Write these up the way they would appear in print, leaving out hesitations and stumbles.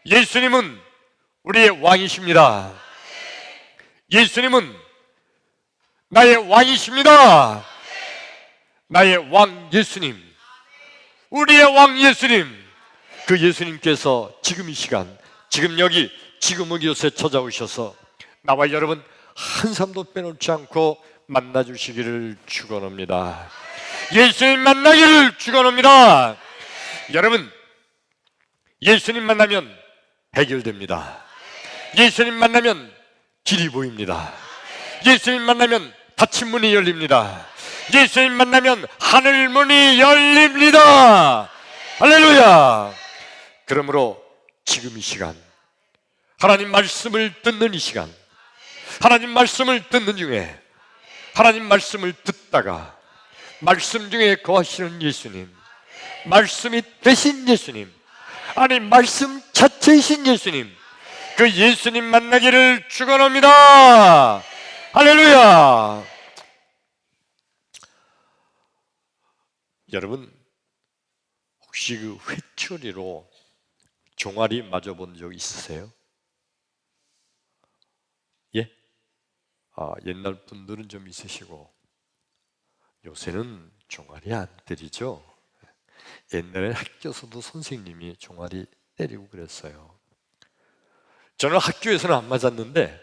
예수님은 우리의 왕이십니다. 예수님은 나의 왕이십니다. 나의 왕 예수님, 우리의 왕 예수님, 그 예수님께서 지금 이 시간, 지금 여기, 지금 이곳에 찾아오셔서 나와 여러분 한 사람도 빼놓지 않고 만나주시기를 축원합니다. 예수님 만나기를 축원합니다. 여러분, 예수님 만나면 해결됩니다. 예수님 만나면 길이 보입니다. 예수님 만나면 닫힌 문이 열립니다. 예수님 만나면 하늘 문이 열립니다. 할렐루야. 그러므로 지금 이 시간, 하나님 말씀을 듣는 이 시간, 하나님 말씀을 듣는 중에, 하나님 말씀을 듣다가 말씀 중에 거하시는 예수님, 말씀이 되신 예수님, 아니 말씀 자체이신 예수님, 그 예수님 만나기를 축원합니다. 할렐루야. 여러분, 혹시 그 회초리로 종아리 맞아본 적 있으세요? 예? 옛날 분들은 좀 있으시고 요새는 종아리 안 때리죠. 옛날에 학교에서도 선생님이 종아리 때리고 그랬어요. 저는 학교에서는 안 맞았는데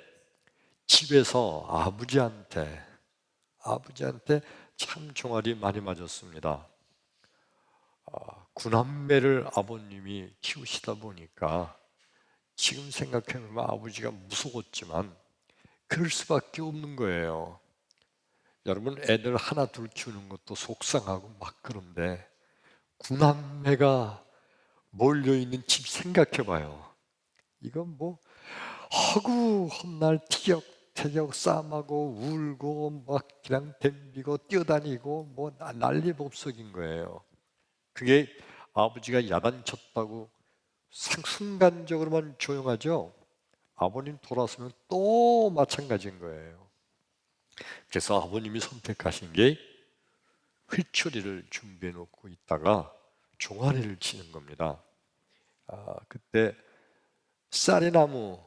집에서 아버지한테 참 종아리 많이 맞았습니다. 구남매를 아버님이 키우시다 보니까 지금 생각해보면 아버지가 무서웠지만 그럴 수밖에 없는 거예요. 여러분, 애들 하나 둘 키우는 것도 속상하고 막 그런데 구남매가 몰려있는 집 생각해봐요. 이건 뭐 허구 헛날 티격태격 싸움하고 울고 막 그냥 덤비고 뛰어다니고 뭐 난리법석인 거예요. 그게 아버지가 야단쳤다고 순간적으로만 조용하죠. 아버님 돌아서면 또 마찬가지인 거예요. 그래서 아버님이 선택하신 게 회초리를 준비해 놓고 있다가 종아리를 치는 겁니다. 그때 쌀이나무로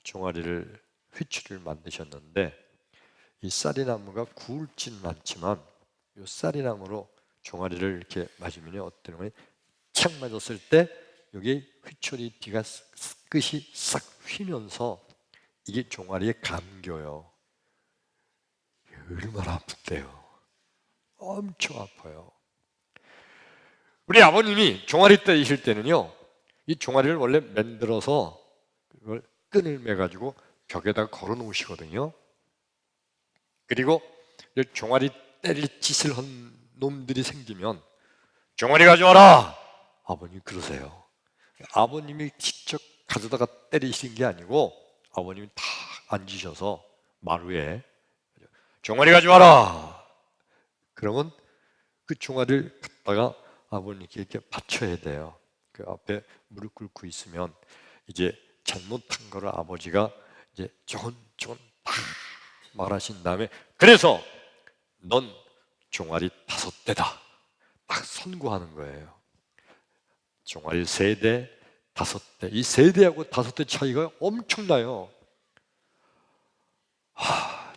종아리를 회초리를 만드셨는데 이 쌀이나무가 구울진 않지만 이 쌀이나무로 종아리를 이렇게 맞으면요, 어떤 거예요? 착 맞았을 때 여기 회초리 뒤가 끝이 싹 휘면서 이게 종아리에 감겨요. 얼마나 아픈데요. 엄청 아파요. 우리 아버님이 종아리 때리실 때는요, 이 종아리를 원래 만들어서 그걸 끈을 매가지고 벽에다가 걸어 놓으시거든요. 그리고 종아리 때릴 짓을 한 놈들이 생기면 종아리 가져와라! 아버님 그러세요. 아버님이 직접 가져다가 때리신 게 아니고 아버님이 다 앉으셔서 마루에 종아리 가져와라! 그러면 그 종아리를 갖다가 아버님께 이렇게 받쳐야 돼요. 그 앞에 무릎 꿇고 있으면 이제 잘못한 거를 아버지가 이제 조금 다 말하신 다음에 그래서 넌 종아리 5대다 딱 선고하는 거예요. 종아리 3대, 5대. 이 3대하고 5대 차이가 엄청나요.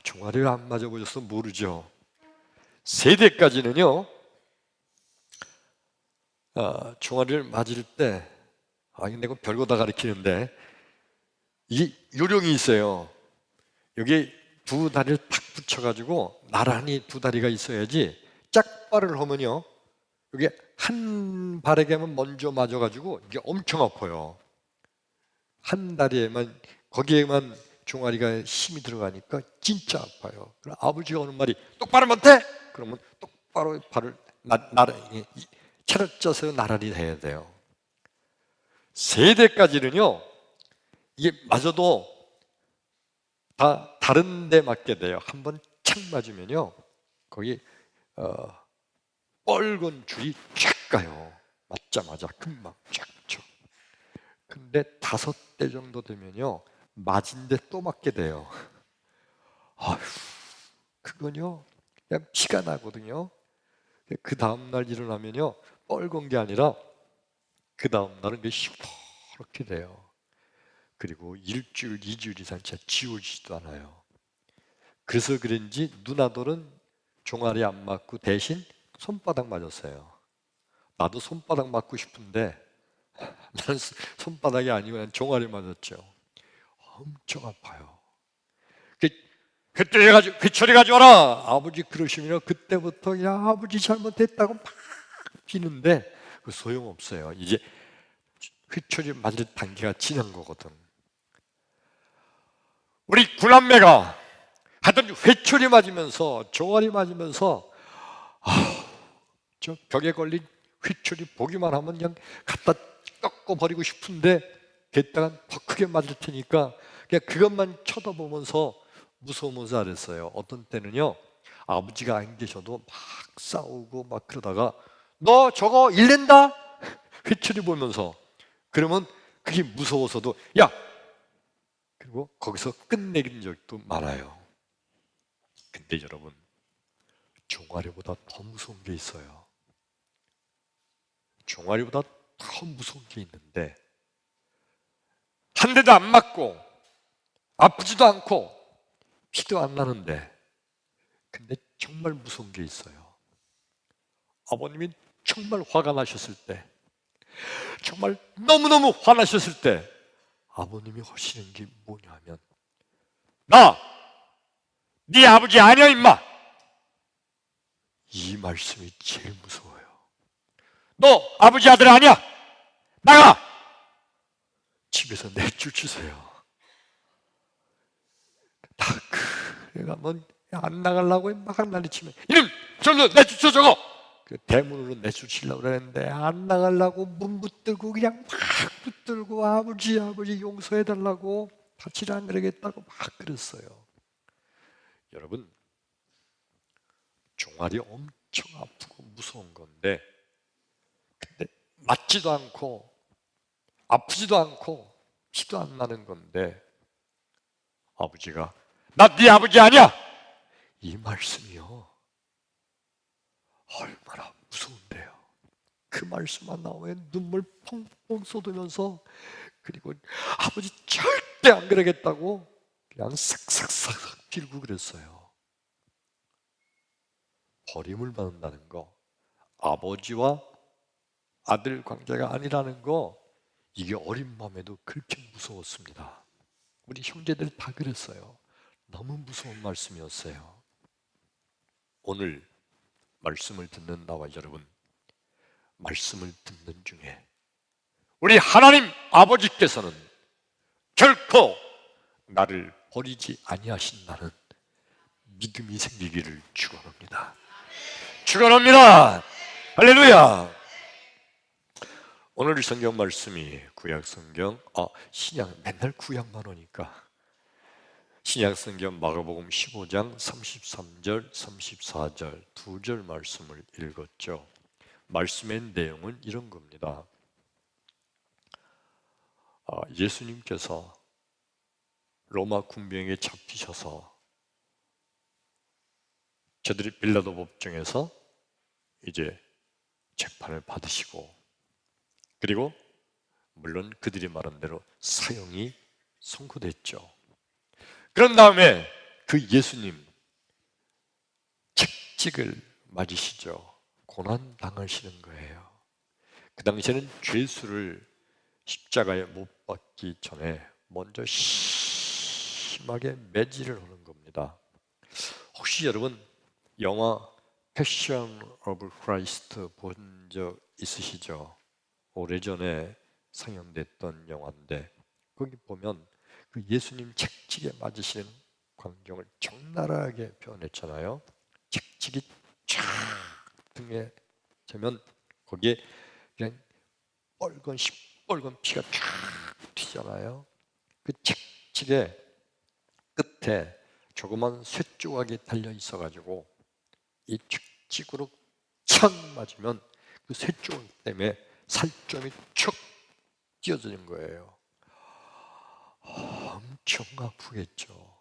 종아리를 안 맞아보셔서 모르죠. 3대까지는요, 종아리를 맞을 때, 내가 별거 다 가르치는데, 이 요령이 있어요. 여기 두 다리를 탁 붙여가지고 나란히 두 다리가 있어야지 짝발을 하면요, 여기 한 발에게만 먼저 맞아가지고 이게 엄청 아파요. 한 다리에만, 거기에만 종아리가 힘이 들어가니까 진짜 아파요. 그럼 아버지가 하는 말이 똑바로 못해? 그러면 똑바로 발을 나란히 차렷져서 나란히 해야 돼요. 3대까지는요, 이게 맞아도 다 다른 데 맞게 돼요. 한번 착 맞으면요, 거기 뻘건 줄이 쫙 가요. 맞자마자 금방 쫙 쳐. 근데 5대 정도 되면요, 맞은 데 또 맞게 돼요. 아휴, 그건요, 그냥 피가 나거든요. 그 다음날 일어나면요, 뻘건 게 아니라 그 다음 날은 게 시퍼렇게 돼요. 그리고 일주일, 2주일 이상 진짜 지워지지도 않아요. 그래서 그런지 누나들은 종아리 안 맞고 대신 손바닥 맞았어요. 나도 손바닥 맞고 싶은데 나는 손바닥이 아니고 그냥 종아리 맞았죠. 엄청 아파요. 그때 가지고 회초리 가져와라. 아버지 그러시면 그때부터 야 아버지 잘못했다고 막 비는데 그 소용없어요. 이제 회초리 맞을 단계가 지난 거거든. 우리 구남매가 하여튼 회초리 맞으면서 종아리 맞으면서 저 벽에 걸린 회초리 보기만 하면 그냥 갖다 꺾어 버리고 싶은데 게다가 더 크게 맞을 테니까 그냥 그것만 쳐다보면서 무서우면서 알았어요. 어떤 때는요 아버지가 안 계셔도 막 싸우고 막 그러다가 너 저거 일낸다 회초리 보면서 그러면 그게 무서워서도 야 그리고 거기서 끝내긴 적도 많아요. 근데 여러분 종아리보다 더 무서운 게 있어요. 종아리보다 더 무서운 게 있는데 한 대도 안 맞고 아프지도 않고 피도 안 나는데 근데 정말 무서운 게 있어요. 아버님이 정말 화가 나셨을 때 정말 너무너무 화나셨을 때 아버님이 하시는 게 뭐냐면 나! 네 아버지 아니야 임마! 이 말씀이 제일 무서워요. 너 아버지 아들 아니야! 나가! 집에서 내쫓으세요. 다 그래가면 안 나가려고 막 난리치면 이놈 저로 내쫓어 저거! 그 대문으로 내쫓으려고 그랬는데 안 나가려고 문 붙들고 그냥 막 붙들고 아버지 용서해달라고 다치라 안 그러겠다고 막 그랬어요. 여러분 종아리 엄청 아프고 무서운 건데 근데 맞지도 않고 아프지도 않고 피도 안 나는 건데 아버지가 나 네 아버지 아니야! 이 말씀이요 얼마나 무서운데요. 그 말씀만 나오면 눈물 펑펑 쏟으면서 그리고 아버지 절대 안 그러겠다고 그냥 싹싹싹 빌고 그랬어요. 버림을 받는다는 거 아버지와 아들 관계가 아니라는 거 이게 어린 마음에도 그렇게 무서웠습니다. 우리 형제들 다 그랬어요. 너무 무서운 말씀이었어요. 오늘 말씀을 듣는 나와 여러분 말씀을 듣는 중에 우리 하나님 아버지께서는 결코 나를 버리지 아니하신다는 믿음이 생기기를 축원합니다. 축원합니다. 할렐루야. 오늘 성경 말씀이 구약 성경 신약 맨날 구약만 오니까 신약 성경 마가복음 15장 33절 34절 두 절 말씀을 읽었죠. 말씀의 내용은 이런 겁니다. 예수님께서 로마 군병에 잡히셔서 저들이 빌라도 법정에서 이제 재판을 받으시고 그리고 물론 그들이 말한 대로 사형이 선고됐죠. 그런 다음에 그 예수님 책찍을 맞으시죠. 고난 당하시는 거예요. 그 당시에는 죄수를 십자가에 못 박기 전에 먼저 심하게 매질을 하는 겁니다. 혹시 여러분 영화 패션 오브 크라이스트 본 적 있으시죠? 오래전에 상영됐던 영화인데 거기 보면 그 예수님 책찍에 맞으시는 광경을 적나라하게 표현했잖아요. 책찍이 쫙 등에 재면 거기에 그냥 시뻘건 피가 쫙 튀잖아요. 그 책찍의 끝에 조그만 쇠조각이 달려 있어가지고 이 책찍으로 착 맞으면 그 쇠조각 때문에 살점이 쭉 찢어지는 거예요. 엄청 아프겠죠.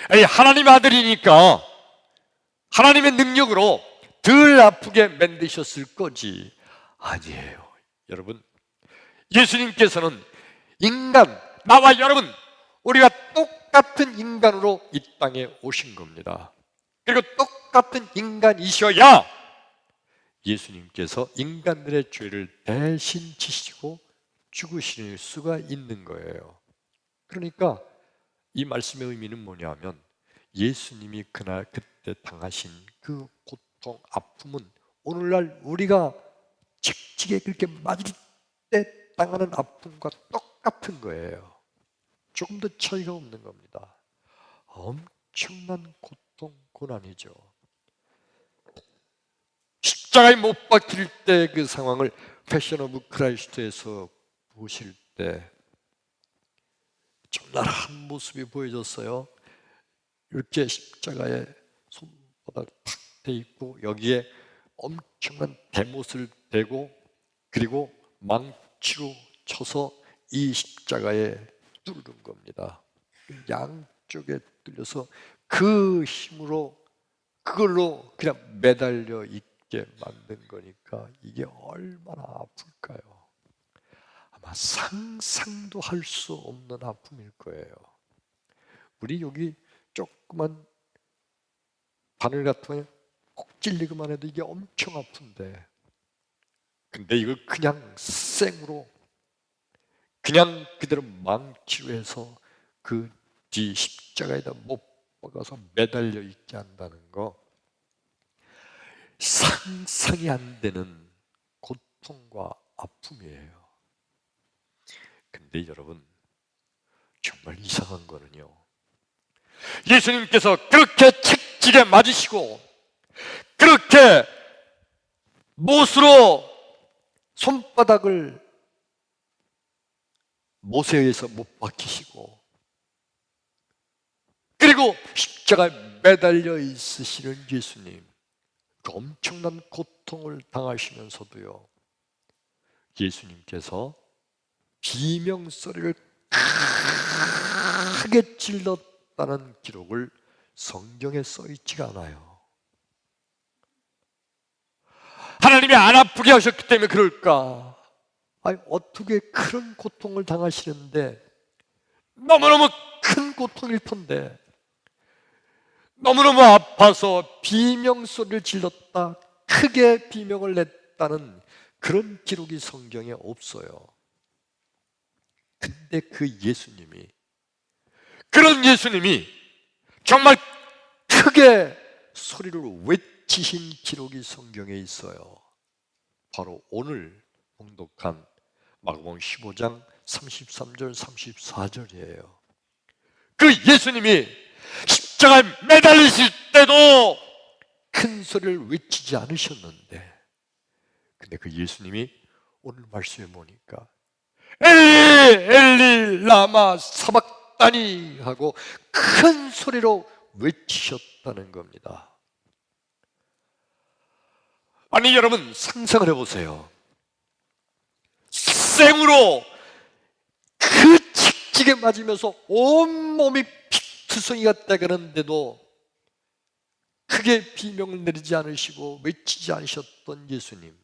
아니, 하나님 아들이니까 하나님의 능력으로 덜 아프게 만드셨을 거지. 아니에요. 여러분 예수님께서는 인간, 나와 여러분, 우리가 똑같은 인간으로 이 땅에 오신 겁니다. 그리고 똑같은 인간이셔야 예수님께서 인간들의 죄를 대신 지시고 죽으실 수가 있는 거예요. 그러니까 이 말씀의 의미는 뭐냐면, 예수님이 그날 그때 당하신 그 고통, 아픔은 오늘날 우리가 직직에 그렇게 맞을 때 당하는 아픔과 똑같은 거예요. 조금 더 차이가 없는 겁니다. 엄청난 고통, 고난이죠. 십자가에 못 박힐 때 그 상황을 패션 오브 크라이스트에서 보실 때 적나라한 모습이 보여졌어요. 이렇게 십자가에 손바닥 탁 대 있고, 여기에 엄청난 대못을 대고, 그리고 망치로 쳐서 이 십자가에 뚫는 겁니다. 양쪽에 뚫려서 그 힘으로, 그걸로 그냥 매달려 있게 만든 거니까 이게 얼마나 아플까요? 아마 상상도 할 수 없는 아픔일 거예요. 우리 여기 조그만 바늘 같은 거 꼭 찔리기만 해도 이게 엄청 아픈데, 근데 이걸 그냥 생으로 그냥 그대로 망치로 해서 그 뒤 십자가에다 못 박아서 매달려 있게 한다는 거, 상상이 안 되는 고통과 아픔이에요. 근데 여러분, 정말 이상한 거는요, 예수님께서 그렇게 책찍에 맞으시고 그렇게 못으로 손바닥을 못에 의해서 못 박히시고, 그리고 십자가에 매달려 있으시는 예수님, 그 엄청난 고통을 당하시면서도요, 예수님께서 비명소리를 크게 질렀다는 기록을 성경에 써 있지가 않아요. 하나님이 안 아프게 하셨기 때문에 그럴까? 아니, 어떻게 그런 고통을 당하시는데, 너무너무 큰 고통일 텐데 너무너무 아파서 비명소리를 질렀다, 크게 비명을 냈다는 그런 기록이 성경에 없어요. 근데 그 예수님이, 그런 예수님이 정말 크게 소리를 외치신 기록이 성경에 있어요. 바로 오늘 봉독한 마가복음 15장 33절 34절이에요. 그 예수님이 십자가에 매달리실 때도 큰 소리를 외치지 않으셨는데, 근데 그 예수님이 오늘 말씀해 보니까 엘리 엘리 라마 사박다니 하고 큰 소리로 외치셨다는 겁니다. 아니 여러분, 상상을 해보세요. 생으로 그 칙직에 맞으면서 온몸이 피투성이가 떼가는데도 크게 비명을 내리지 않으시고 외치지 않으셨던 예수님,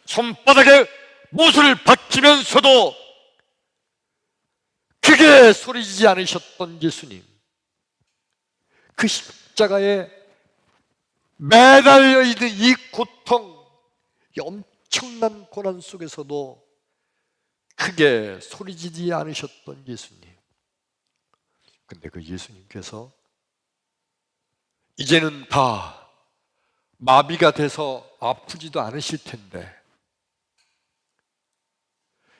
손바닥에 못을 박히면서도 크게 소리지지 않으셨던 예수님, 그 십자가에 매달려 있는 이 고통, 이 엄청난 고난 속에서도 크게 소리지지 않으셨던 예수님. 근데 그 예수님께서 이제는 다 마비가 돼서 아프지도 않으실 텐데,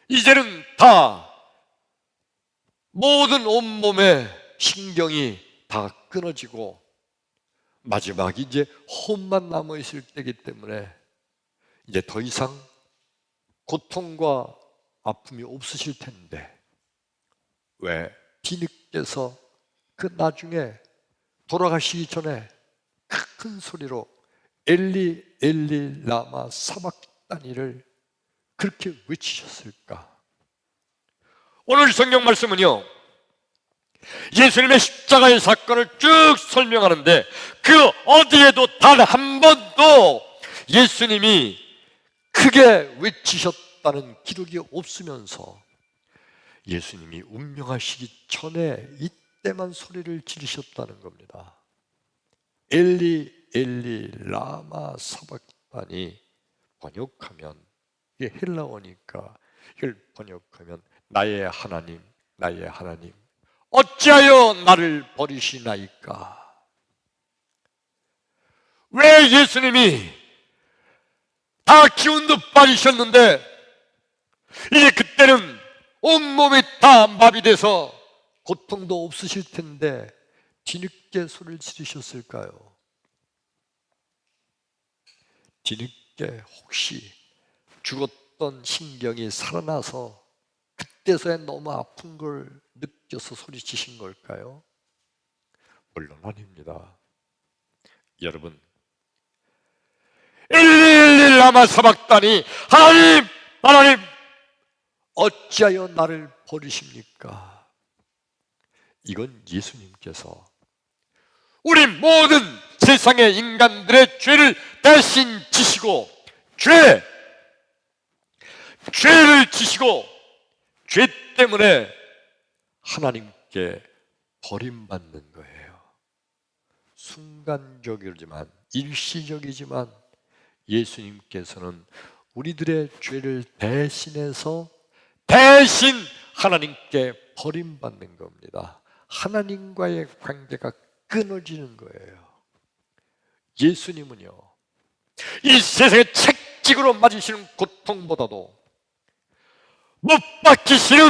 이제는 다 모든 온몸의 신경이 다 끊어지고 마지막 이제 혼만 남아있을 때이기 때문에 이제 더 이상 고통과 아픔이 없으실 텐데, 왜 뒤늦게서 그 나중에 돌아가시기 전에 큰 소리로 엘리 엘리 라마 사박다니를 그렇게 외치셨을까? 오늘 성경 말씀은요, 예수님의 십자가의 사건을 쭉 설명하는데 그 어디에도 단 한 번도 예수님이 크게 외치셨던 지셨다는 기록이 없으면서 예수님이 운명하시기 전에 이때만 소리를 지르셨다는 겁니다. 엘리 엘리 라마 사박다니, 번역하면 이게 헬라어니까 이걸 번역하면 나의 하나님 나의 하나님 어찌하여 나를 버리시나이까. 왜 예수님이 다 기운도 빠지셨는데 이제 그때는 온몸이 다 마비돼서 고통도 없으실 텐데 뒤늦게 소리를 지르셨을까요? 뒤늦게 혹시 죽었던 신경이 살아나서 그때서야 너무 아픈 걸 느껴서 소리치신 걸까요? 물론 아닙니다. 여러분, 일일일 라마 사박다니, 하나님 하나님 어찌하여 나를 버리십니까? 이건 예수님께서 우리 모든 세상의 인간들의 죄를 대신 지시고 죄를 지시고 죄 때문에 하나님께 버림받는 거예요. 순간적이지만 일시적이지만 예수님께서는 우리들의 죄를 대신해서 대신 하나님께 버림받는 겁니다. 하나님과의 관계가 끊어지는 거예요. 예수님은요, 이 세상의 책찍으로 맞으시는 고통보다도 못 박히시는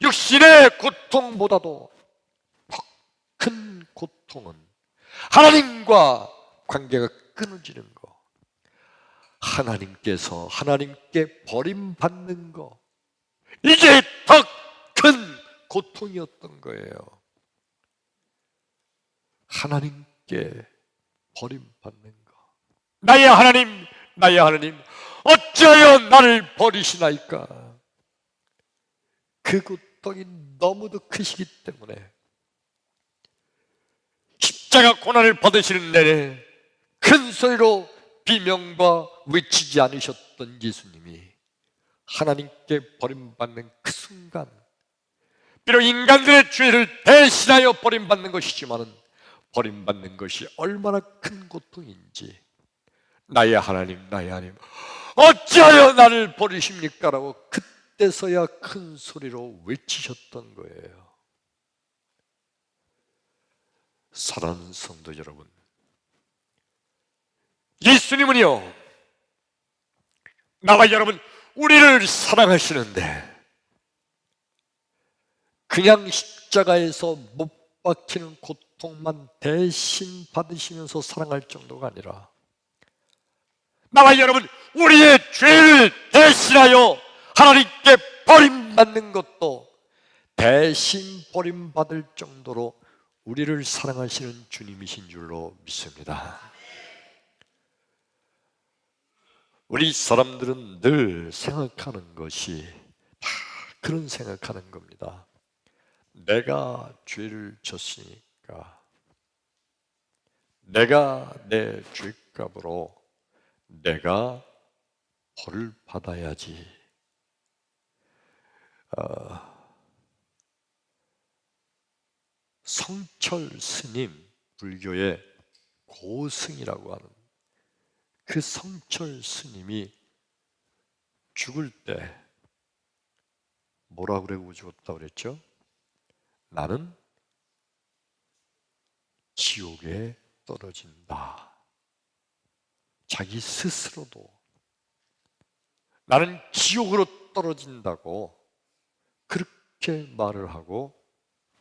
육신의 고통보다도 더 큰 고통은 하나님과 관계가 끊어지는 거, 하나님께 버림받는 거, 이게 더 큰 고통이었던 거예요. 하나님께 버림받는 거. 나의 하나님 어찌하여 나를 버리시나이까. 그 고통이 너무도 크시기 때문에 십자가 고난을 받으시는 내내 큰 소리로 비명과 외치지 않으셨던 예수님이 하나님께 버림받는 그 순간, 비록 인간들의 죄를 대신하여 버림받는 것이지만은 버림받는 것이 얼마나 큰 고통인지, 나의 하나님 어찌하여 나를 버리십니까? 라고 그때서야 큰 소리로 외치셨던 거예요. 사랑하는 성도 여러분, 예수님은요, 나와 여러분 우리를 사랑하시는데 그냥 십자가에서 못 박히는 고통만 대신 받으시면서 사랑할 정도가 아니라 나와 여러분 우리의 죄를 대신하여 하나님께 버림받는 것도 대신 버림받을 정도로 우리를 사랑하시는 주님이신 줄로 믿습니다. 우리 사람들은 늘 생각하는 것이 다 그런 생각하는 겁니다. 내가 죄를 졌으니까 내가 내 죄값으로 내가 벌을 받아야지. 성철 스님, 불교의 고승이라고 하는 그 성철 스님이 죽을 때 뭐라고 그러고 죽었다고 그랬죠? 나는 지옥에 떨어진다. 자기 스스로도 나는 지옥으로 떨어진다고 그렇게 말을 하고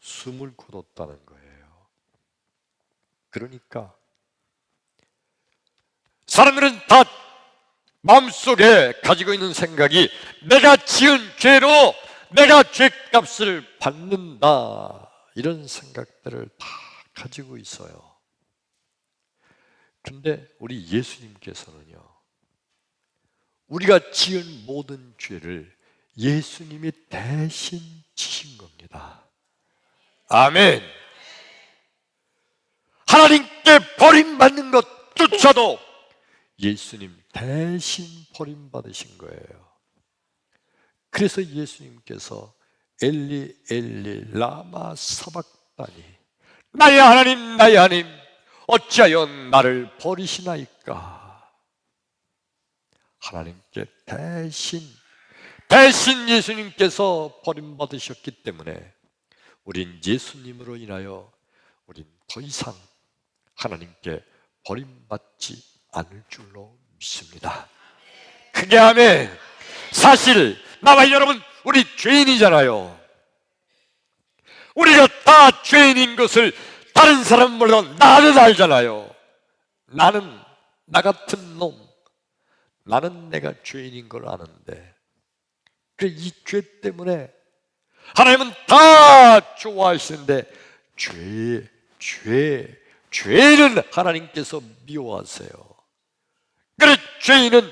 숨을 거뒀다는 거예요. 그러니까 사람들은 다 마음속에 가지고 있는 생각이 내가 지은 죄로 내가 죄값을 받는다, 이런 생각들을 다 가지고 있어요. 그런데 우리 예수님께서는요, 우리가 지은 모든 죄를 예수님이 대신 지신 겁니다. 아멘. 하나님께 버림받는 것조차도 예수님 대신 버림받으신 거예요. 그래서 예수님께서 엘리 엘리 라마 사박다니, 나의 하나님 나의 하나님 어찌하여 나를 버리시나이까. 하나님께 대신 예수님께서 버림받으셨기 때문에 우린 예수님으로 인하여 우린 더 이상 하나님께 버림받지 않을 줄로 믿습니다. 크게 아멘. 사실 나와 여러분 우리 죄인이잖아요. 우리가 다 죄인인 것을 다른 사람 몰라도 나는 알잖아요. 나는 나 같은 놈, 나는 내가 죄인인 걸 아는데, 이 죄 때문에 하나님은 다 좋아하시는데 죄는 하나님께서 미워하세요. 그래 죄인은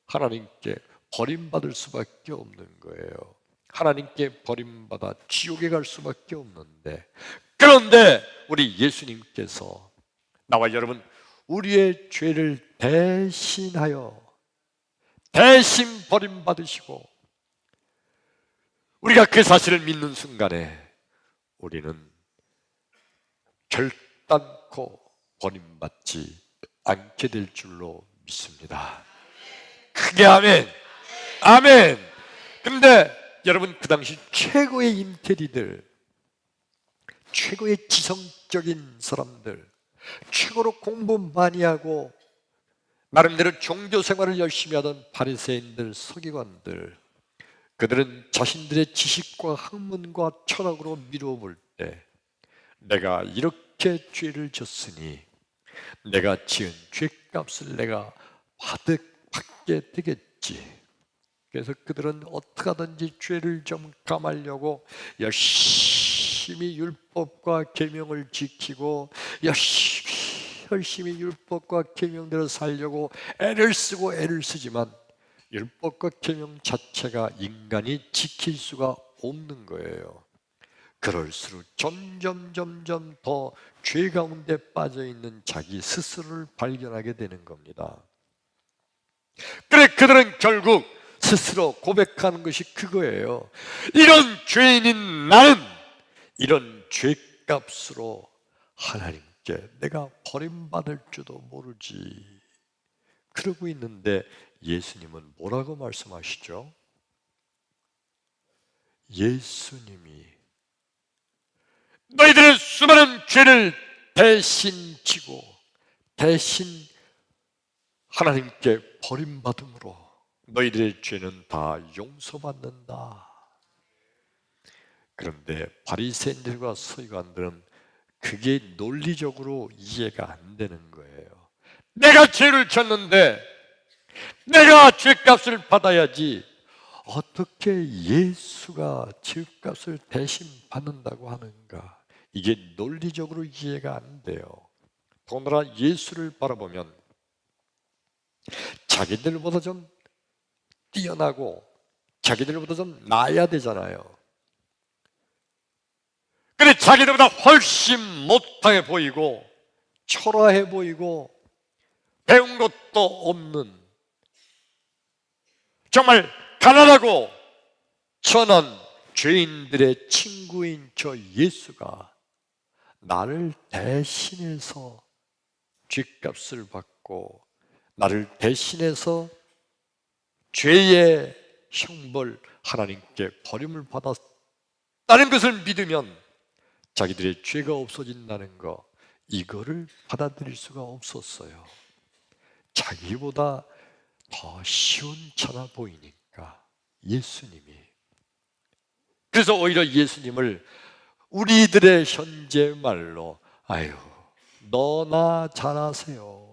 하나님께 버림받을 수밖에 없는 거예요. 하나님께 버림받아 지옥에 갈 수밖에 없는데, 그런데 우리 예수님께서 나와 여러분 우리의 죄를 대신 버림받으시고, 우리가 그 사실을 믿는 순간에 우리는 결단코 버림받지 않게 될 줄로 믿습니다. 크게 아멘. 아멘. 그런데 여러분 그 당시 최고의 인테리들, 최고의 지성적인 사람들, 최고로 공부 많이 하고 나름대로 종교 생활을 열심히 하던 바리새인들, 서기관들, 그들은 자신들의 지식과 학문과 철학으로 미루어 볼 때 내가 이렇게 죄를 졌으니 내가 지은 죄값을 내가 받게 되겠지. 그래서 그들은 어떻게 하든지 죄를 좀 감하려고 열심히 율법과 계명을 지키고 열심히 율법과 계명대로 살려고 애를 쓰지만 율법과 계명 자체가 인간이 지킬 수가 없는 거예요. 그럴수록 점점 더 죄 가운데 빠져있는 자기 스스로를 발견하게 되는 겁니다. 그래 그들은 결국 스스로 고백하는 것이 그거예요. 이런 죄인인 나는 이런 죄값으로 하나님께 내가 버림받을 줄도 모르지. 그러고 있는데 예수님은 뭐라고 말씀하시죠? 예수님이 너희들의 수많은 죄를 대신 지고 대신 하나님께 버림받음으로 너희들의 죄는 다 용서받는다. 그런데 바리새인들과 서기관들은 그게 논리적으로 이해가 안 되는 거예요. 내가 죄를 졌는데 내가 죄값을 받아야지 어떻게 예수가 죄값을 대신 받는다고 하는가? 이게 논리적으로 이해가 안 돼요. 더구나 예수를 바라보면 자기들보다 좀 뛰어나고 자기들보다 좀 나아야 되잖아요. 그래 자기들보다 훨씬 못하게 보이고 초라해 보이고 배운 것도 없는 정말 가난하고 천한 죄인들의 친구인 저 예수가 나를 대신해서 죄값을 받고 나를 대신해서 죄의 형벌 하나님께 버림을 받았다는 것을 믿으면 자기들의 죄가 없어진다는 거, 이거를 받아들일 수가 없었어요. 자기보다 더 시원찮아 보이니까 예수님이. 그래서 오히려 예수님을 우리들의 현재 말로 아유 너나 잘하세요.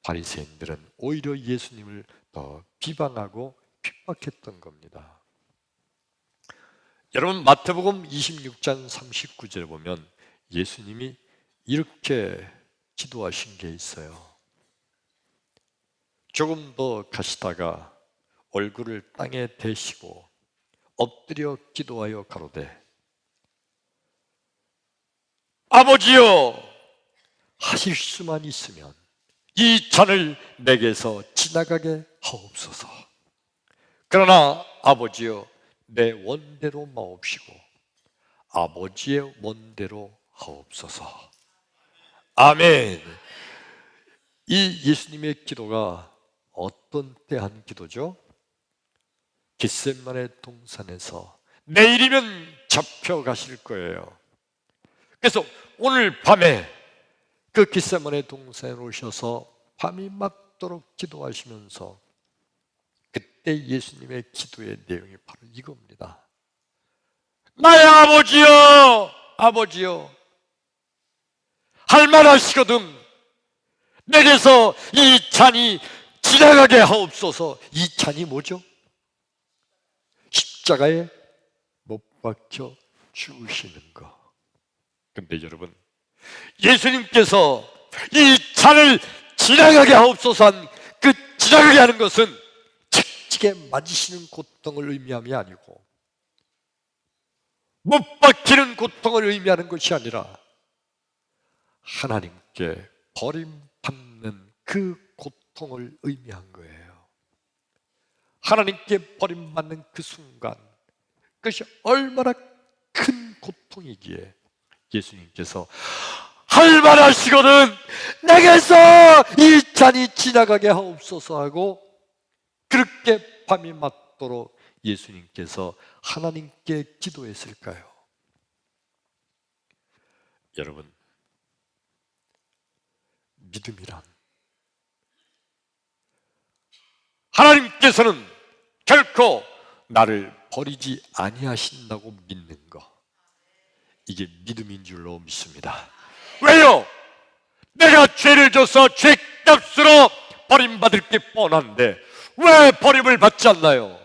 바리새인들은 오히려 예수님을 더 비방하고 핍박했던 겁니다. 여러분 마태복음 26장 39절에 보면 예수님이 이렇게 기도하신 게 있어요. 조금 더 가시다가 얼굴을 땅에 대시고 엎드려 기도하여 가로되 아버지여 하실 수만 있으면 이 잔을 내게서 지나가게 하옵소서. 그러나 아버지여 내 원대로 마옵시고 아버지의 원대로 하옵소서. 아멘. 이 예수님의 기도가 어떤 때 한 기도죠? 겟세마네 동산에서 내일이면 잡혀가실 거예요. 그래서 오늘 밤에 그 겟세마네 동산에 오셔서 밤이 맞도록 기도하시면서 그때 예수님의 기도의 내용이 바로 이겁니다. 나의 아버지여, 아버지여, 할만하시거든 내게서 이 잔이 지나가게 하옵소서. 이 잔이 뭐죠? 십자가에 못 박혀 죽으시는 거. 근데 여러분, 예수님께서 이 잔을 지나가게 하옵소서 한 그 지나가게 하는 것은 책찍에 맞으시는 고통을 의미함이 아니고 못 박히는 고통을 의미하는 것이 아니라 하나님께 버림받는 그 고통을 의미한 거예요. 하나님께 버림받는 그 순간, 그것이 얼마나 큰 고통이기에 예수님께서 할만하시거든 내게서 이 잔이 지나가게 하옵소서 하고 그렇게 밤이 맞도록 예수님께서 하나님께 기도했을까요? 여러분, 믿음이란 하나님께서는 결코 나를 버리지 아니하신다고 믿는 것, 이게 믿음인 줄로 믿습니다. 왜요? 내가 죄를 져서 죄값으로 버림받을 게 뻔한데 왜 버림을 받지 않나요?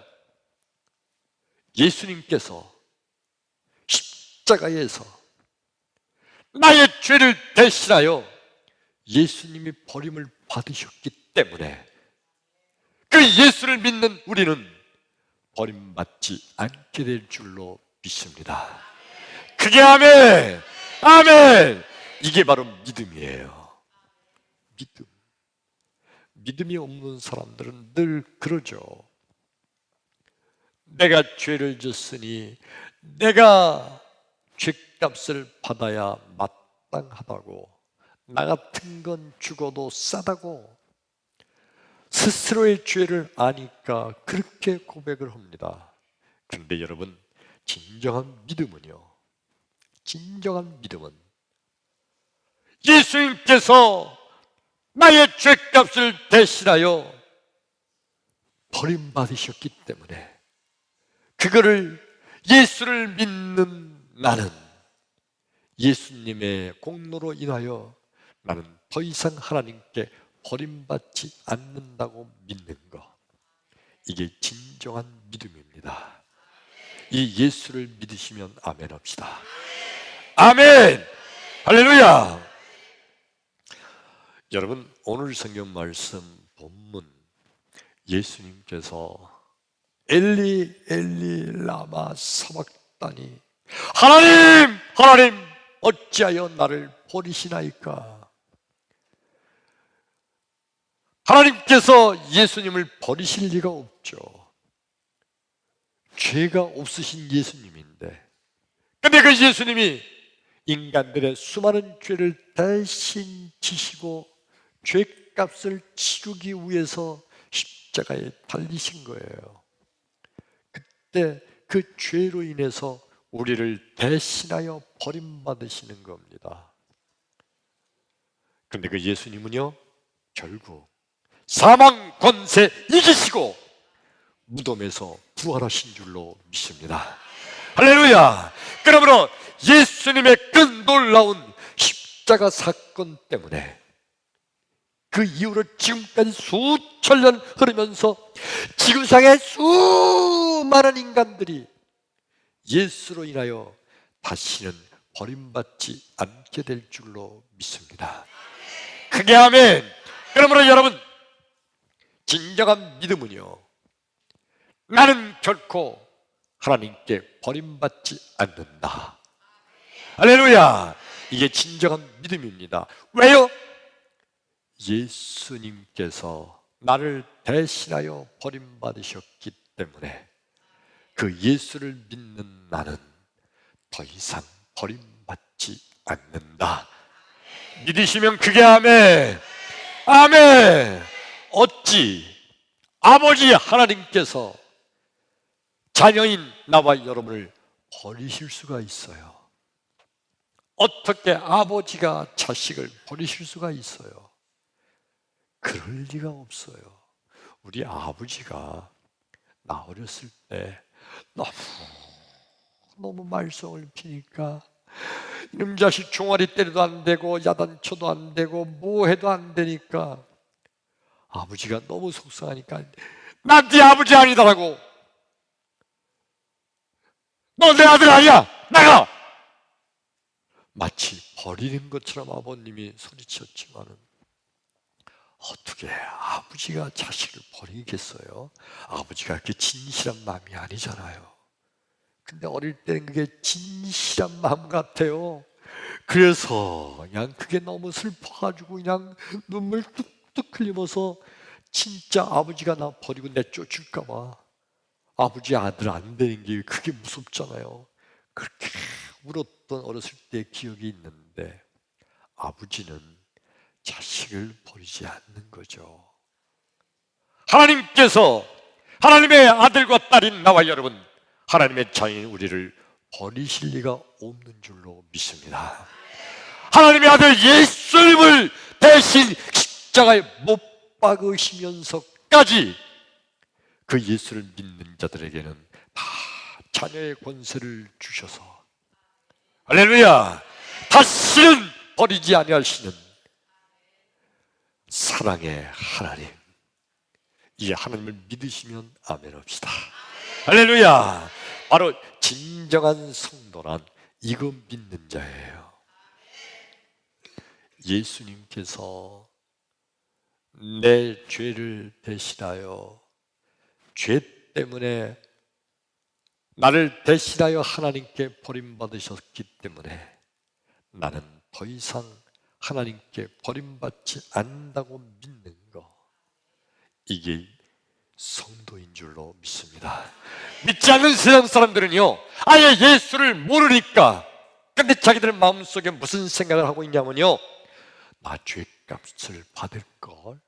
예수님께서 십자가에서 나의 죄를 대신하여 예수님이 버림을 받으셨기 때문에 그 예수를 믿는 우리는 버림받지 않게 될 줄로 믿습니다. 그게 아멘! 아멘! 이게 바로 믿음이에요. 믿음. 믿음이 없는 사람들은 늘 그러죠. 내가 죄를 졌으니 내가 죄값을 받아야 마땅하다고, 나 같은 건 죽어도 싸다고 스스로의 죄를 아니까 그렇게 고백을 합니다. 그런데 여러분, 진정한 믿음은요, 진정한 믿음은 예수님께서 나의 죄값을 대신하여 버림받으셨기 때문에 그거를 예수를 믿는 나는 예수님의 공로로 인하여 나는 더 이상 하나님께 버림받지 않는다고 믿는 것, 이게 진정한 믿음입니다. 이 예수를 믿으시면 아멘 합시다. 아멘! 할렐루야! 여러분, 오늘 성경 말씀 본문, 예수님께서 엘리 엘리 라마 사박다니, 하나님 하나님 어찌하여 나를 버리시나이까. 하나님께서 예수님을 버리실 리가 없죠. 죄가 없으신 예수님인데, 근데 그 예수님이 인간들의 수많은 죄를 대신 지시고 죄값을 치르기 위해서 십자가에 달리신 거예요. 그때 그 죄로 인해서 우리를 대신하여 버림받으시는 겁니다. 그런데 그 예수님은요, 결국 사망 권세 이기시고 무덤에서 부활하신 줄로 믿습니다. 할렐루야! 그러므로 예수님의 그 놀라운 십자가 사건 때문에 그 이후로 지금까지 수천 년 흐르면서 지구상의 수많은 인간들이 예수로 인하여 다시는 버림받지 않게 될 줄로 믿습니다. 크게 아멘! 그러므로 여러분, 진정한 믿음은요, 나는 결코 하나님께 버림받지 않는다. 할렐루야! 이게 진정한 믿음입니다. 왜요? 예수님께서 나를 대신하여 버림받으셨기 때문에 그 예수를 믿는 나는 더 이상 버림받지 않는다. 믿으시면 그게 아멘. 아멘. 어찌 아버지 하나님께서 자녀인 나와 여러분을 버리실 수가 있어요? 어떻게 아버지가 자식을 버리실 수가 있어요? 그럴 리가 없어요. 우리 아버지가 나 어렸을 때 너무 말썽을 피니까 이놈 자식 종아리 때려도 안 되고 야단쳐도 안 되고 뭐 해도 안 되니까 아버지가 너무 속상하니까 난 네 아버지 아니다라고, 너 내 아들 아니야, 나가! 마치 버리는 것처럼 아버님이 소리쳤지만은 어떻게 아버지가 자식을 버리겠어요? 아버지가 그렇게 진실한 마음이 아니잖아요. 근데 어릴 때는 그게 진실한 마음 같아요. 그래서 그냥 그게 너무 슬퍼가지고 그냥 눈물 뚝뚝 흘리면서 진짜 아버지가 나 버리고 내쫓을까 봐 아버지 아들 안 되는 게 그게 무섭잖아요. 그렇게 울었던 어렸을 때 기억이 있는데 아버지는 자식을 버리지 않는 거죠. 하나님께서 하나님의 아들과 딸인 나와 여러분, 하나님의 자녀인 우리를 버리실 리가 없는 줄로 믿습니다. 하나님의 아들 예수님을 대신 십자가에 못 박으시면서까지 그 예수를 믿는 자들에게는 다 자녀의 권세를 주셔서 할렐루야, 다시는 버리지 아니하시는 사랑의 하나님, 이 하나님을 믿으시면 아멘 합시다. 할렐루야. 바로 진정한 성도란 이거 믿는 자예요. 예수님께서 내 죄를 대신하여, 죄 때문에 나를 대신하여 하나님께 버림받으셨기 때문에 나는 더 이상 하나님께 버림받지 않는다고 믿는 거, 이게 성도인 줄로 믿습니다. 믿지 않는 세상 사람들은요, 아예 예수를 모르니까, 근데 자기들 마음속에 무슨 생각을 하고 있냐면요, 나 죄값을 받을걸,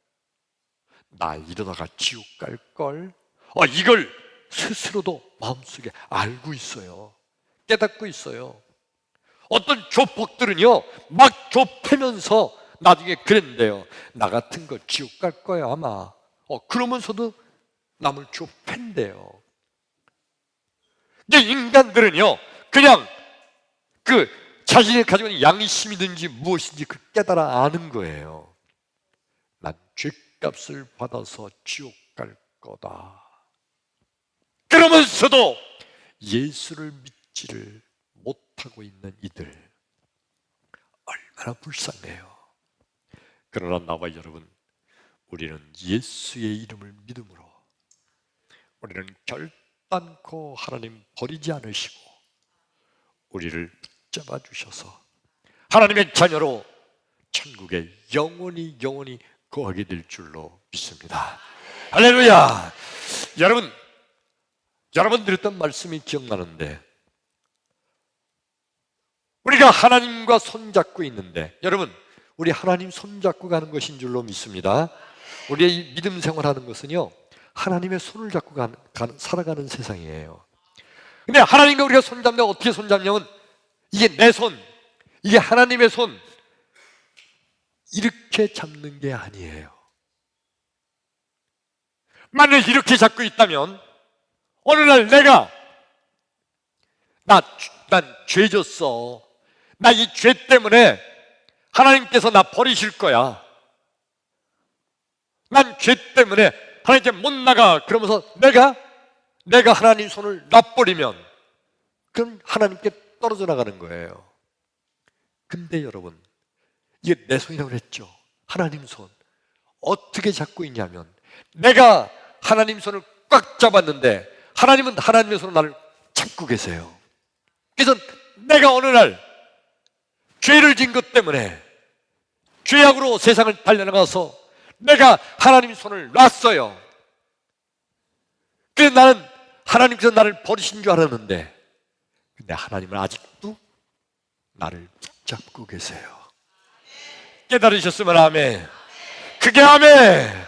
나 이러다가 지옥 갈걸, 이걸 스스로도 마음속에 알고 있어요. 깨닫고 있어요. 어떤 조폭들은요, 막 좁히면서 나중에 그랬는데요, 나 같은 거 지옥 갈 거야 아마. 그러면서도 남을 좁힌대요. 근데 인간들은요, 그냥 그 자신이 가지고 있는 양심이든지 무엇인지 그 깨달아 아는 거예요. 난 죄값을 받아서 지옥 갈 거다. 그러면서도 예수를 믿지를 못하고 있는 이들, 얼마나 불쌍해요. 그러나 나와 여러분, 우리는 예수의 이름을 믿음으로 우리는 결단코 하나님 버리지 않으시고 우리를 붙잡아 주셔서 하나님의 자녀로 천국에 영원히 거하게 될 줄로 믿습니다. 할렐루야. 여러분 드렸던 말씀이 기억나는데, 우리가 하나님과 손잡고 있는데, 여러분 우리 하나님 손잡고 가는 것인 줄로 믿습니다. 우리의 믿음 생활하는 것은요, 하나님의 손을 잡고 살아가는 세상이에요. 근데 하나님과 우리가 손잡는데 어떻게 손잡냐면, 이게 내 손, 이게 하나님의 손, 이렇게 잡는 게 아니에요. 만약 이렇게 잡고 있다면 어느 날 내가 난 죄 졌어, 나 이 죄 때문에 하나님께서 나 버리실 거야, 난 죄 때문에 하나님께 못 나가, 그러면서 내가 하나님 손을 놔버리면 그럼 하나님께 떨어져 나가는 거예요. 근데 여러분, 이게 내 손이라고 그랬죠. 하나님 손 어떻게 잡고 있냐면, 내가 하나님 손을 꽉 잡았는데 하나님은 하나님의 손으로 나를 잡고 계세요. 그래서 내가 어느 날 죄를 진 것 때문에 죄악으로 세상을 달려나가서 내가 하나님 손을 놨어요. 그 그래, 나는 하나님께서 나를 버리신 줄 알았는데, 근데 하나님은 아직도 나를 붙잡고 계세요. 깨달으셨으면 아멘. 그게 아멘.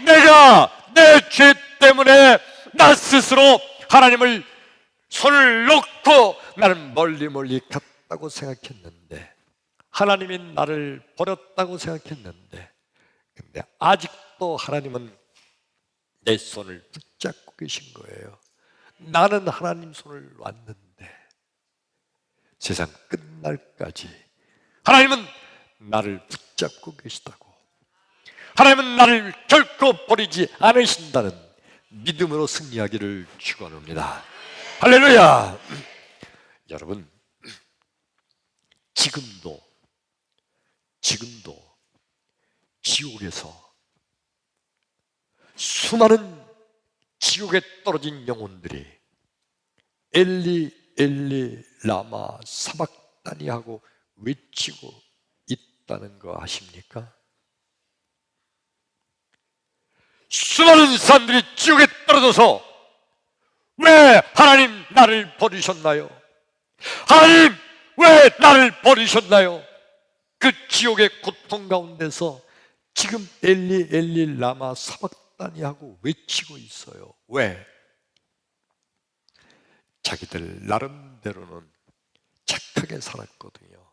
내가 내 죄 때문에 나 스스로 하나님을 손을 놓고 나는 멀리 갔다고 생각했는데, 하나님이 나를 버렸다고 생각했는데, 근데 아직도 하나님은 내 손을 붙잡고 계신 거예요. 나는 하나님 손을 놨는데 세상 끝날까지 하나님은 나를 붙잡고 계시다고, 하나님은 나를 결코 버리지 않으신다는 믿음으로 승리하기를 축원합니다. 할렐루야. 여러분, 지금도 지옥에서 수많은 지옥에 떨어진 영혼들이 엘리 엘리 라마 사박다니 하고 외치고 있다는 거 아십니까? 수많은 사람들이 지옥에 떨어져서 왜 하나님 나를 버리셨나요? 하나님 왜 나를 버리셨나요? 그 지옥의 고통 가운데서 지금 엘리 엘리 라마 사박다니 하고 외치고 있어요. 왜? 자기들 나름대로는 착하게 살았거든요.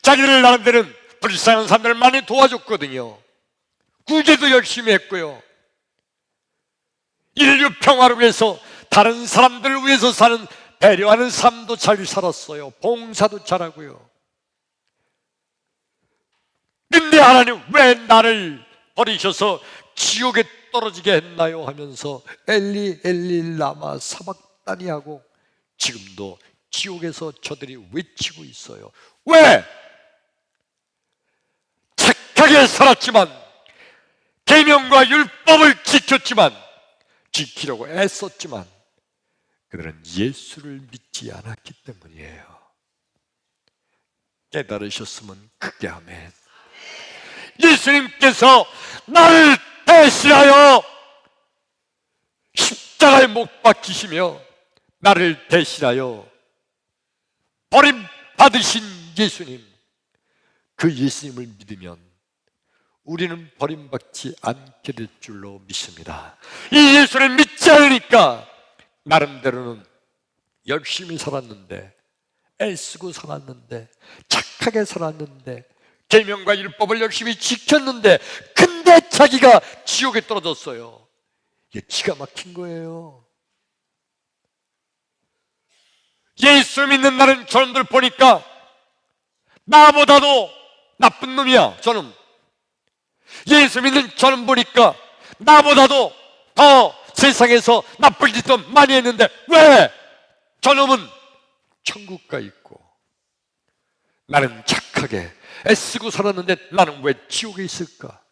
자기들 나름대로는 불쌍한 사람들을 많이 도와줬거든요. 구제도 열심히 했고요. 인류 평화를 위해서 다른 사람들을 위해서 사는 배려하는 삶도 잘 살았어요. 봉사도 잘하고요. 근데 하나님 왜 나를 버리셔서 지옥에 떨어지게 했나요? 하면서 엘리 엘리 라마 사박다니 하고 지금도 지옥에서 저들이 외치고 있어요. 왜? 착하게 살았지만, 계명과 율법을 지키려고 애썼지만 그들은 예수를 믿지 않았기 때문이에요. 깨달으셨으면 크게 아멘. 예수님께서 나를 대신하여 십자가에 못 박히시며 나를 대신하여 버림받으신 예수님, 그 예수님을 믿으면 우리는 버림받지 않게 될 줄로 믿습니다. 이 예수를 믿지 않으니까 나름대로는 열심히 살았는데, 애쓰고 살았는데, 착하게 살았는데, 계명과 율법을 열심히 지켰는데, 근데 자기가 지옥에 떨어졌어요. 이게 기가 막힌 거예요. 예수 믿는 나는 저놈들 보니까 나보다도 나쁜 놈이야. 저놈 예수 믿는 저놈 보니까 나보다도 더 세상에서 나쁜 짓도 많이 했는데 왜 저놈은 천국 가 있고 나는 착하게 애쓰고 살았는데 나는 왜 지옥에 있을까?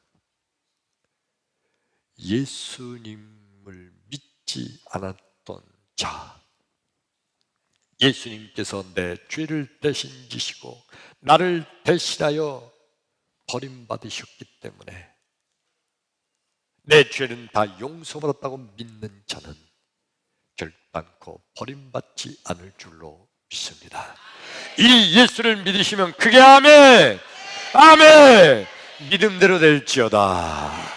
예수님을 믿지 않았던 자, 예수님께서 내 죄를 대신 지시고 나를 대신하여 버림받으셨기 때문에 내 죄는 다 용서받았다고 믿는 자는 결단코 버림받지 않을 줄로 믿습니다. 이 예수를 믿으시면 크게 아멘! 아멘! 믿음대로 될지어다.